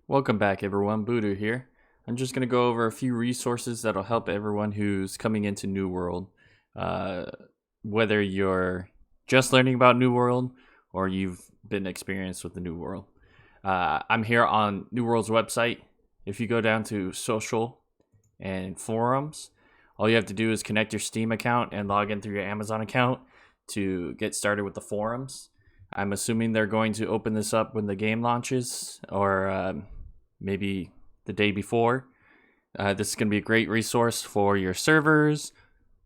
Welcome back, everyone. Bewdu here. I'm just going to go over a few resources that'll help everyone who's coming into New World. Uh, Whether you're just learning about New World or you've been experienced with the New World. I'm here on New World's website. If you go down to social and forums, all you have to do is connect your Steam account and log in through your Amazon account to get started with the forums. I'm assuming they're going to open this up when the game launches, or maybe the day before. This is going to be a great resource for your servers,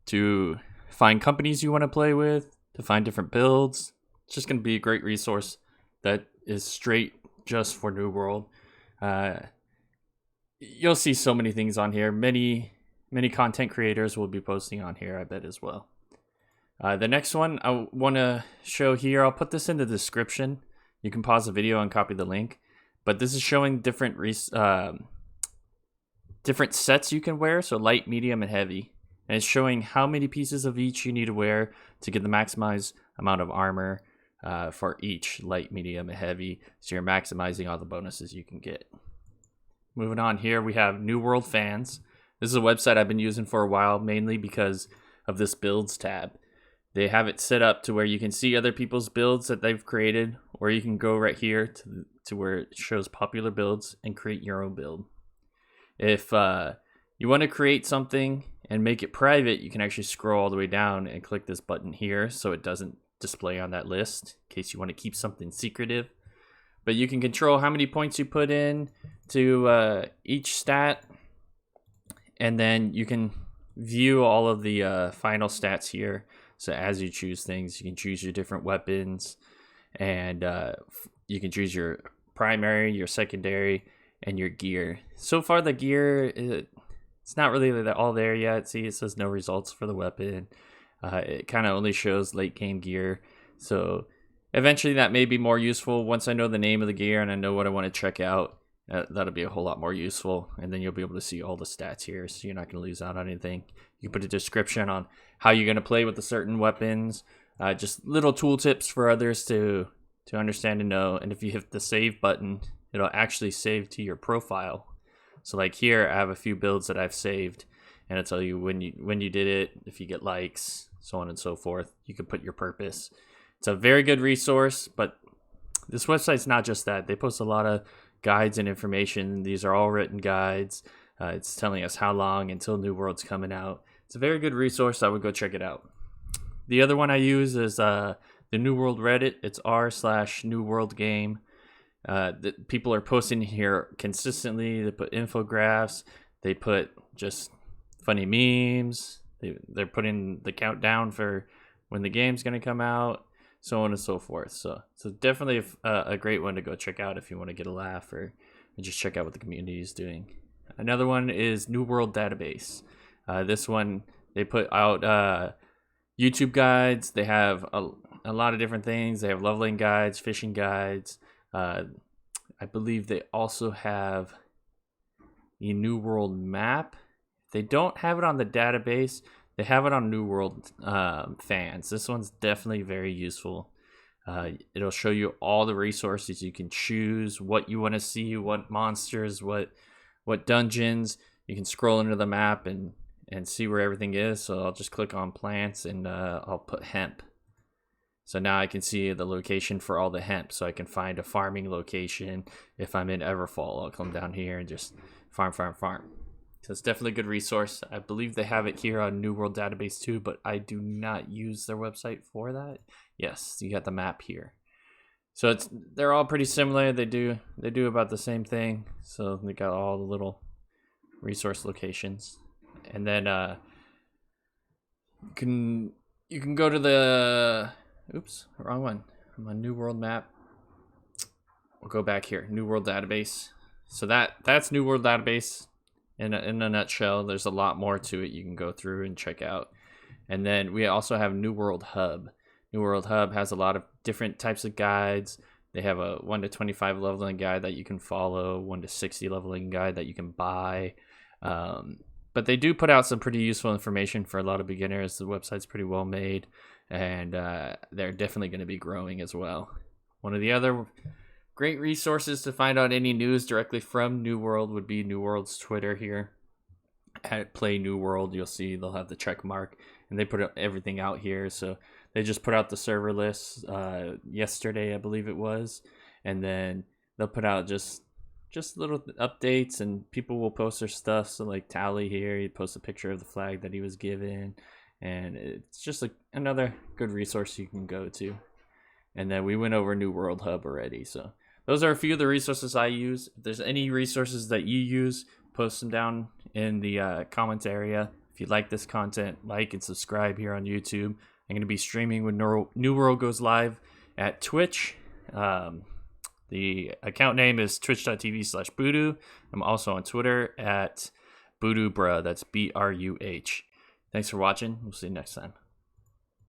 to find companies you want to play with, to find different builds. It's just going to be a great resource that is straight just for New World. You'll see so many things on here. Many content creators will be posting on here, I bet, as well. The next one I want to show here, I'll put this in the description. You can pause the video and copy the link. But this is showing different sets you can wear, so light, medium, and heavy. And it's showing how many pieces of each you need to wear to get the maximized amount of armor for each light, medium, and heavy. So you're maximizing all the bonuses you can get. Moving on here, we have New World Fans. This is a website I've been using for a while, mainly because of this builds tab. They have it set up to where you can see other people's builds that they've created, or you can go right here to where it shows popular builds and create your own build. If you want to create something and make it private, you can actually scroll all the way down and click this button here so it doesn't display on that list in case you want to keep something secretive. But you can control how many points you put in to each stat, and then you can view all of the final stats here. So as you choose things, you can choose your different weapons, and you can choose your primary, your secondary, and your gear. So far, the gear, it's not really all there yet. See, it says no results for the weapon. It kind of only shows late game gear. So eventually that may be more useful once I know the name of the gear and I know what I want to check out. That'll be a whole lot more useful, and then you'll be able to see all the stats here, so you're not going to lose out on anything. You can put a description on how you're going to play with the certain weapons, just little tool tips for others to understand and know. And if you hit the save button, it'll actually save to your profile. So like here, I have a few builds that I've saved, and it'll tell you when you did it, if you get likes, so on and so forth. You can put your purpose. It's a very good resource, but this website's not just that. They post a lot of guides and information. These are all written guides. It's telling us how long until New World's coming out. It's a very good resource. I would go check it out. The other one I use is the New World Reddit. It's r/New World Game. People are posting here consistently. They put infographics. They put just funny memes. They're putting the countdown for when the game's going to come out, so on and so forth. So definitely a great one to go check out if you want to get a laugh or just check out what the community is doing. Another one is New World Database. This one, they put out YouTube guides. They have a lot of different things. They have leveling guides, fishing guides. I believe they also have a New World map. They don't have it on the database. They have it on New World Fans. This one's definitely very useful. It'll show you all the resources you can choose, what you want to see, what monsters, what dungeons. You can scroll into the map and see where everything is. So I'll just click on plants, and I'll put hemp. So now I can see the location for all the hemp. So I can find a farming location. If I'm in Everfall, I'll come down here and just farm. So it's definitely a good resource. I believe they have it here on New World Database too, but I do not use their website for that. Yes, you got the map here. So they're all pretty similar. They do about the same thing. So they got all the little resource locations. And then you can go to the wrong one. I'm on New World map. We'll go back here. New World Database. So that's New World Database. In a nutshell. There's a lot more to it you can go through and check out. And then we also have New World Hub. New World Hub has a lot of different types of guides. They have a 1 to 25 leveling guide that you can follow, 1 to 60 leveling guide that you can buy. But they do put out some pretty useful information for a lot of beginners. The website's pretty well made, and they're definitely going to be growing as well. One of the other Great resources to find out any news directly from New World would be New World's Twitter here. At Play New World, you'll see they'll have the check mark, and they put everything out here. So they just put out the server list yesterday, I believe it was, and then they'll put out just little updates, and people will post their stuff. So like Tally here, he posts a picture of the flag that he was given, and it's just like another good resource you can go to. And then we went over New World Hub already, so those are a few of the resources I use. If there's any resources that you use, post them down in the comments area. If you like this content, like and subscribe here on YouTube. I'm going to be streaming when New World goes live at Twitch. The account name is twitch.tv/Bewdu. I'm also on Twitter at BewduBruh. That's BRUH. Thanks for watching. We'll see you next time.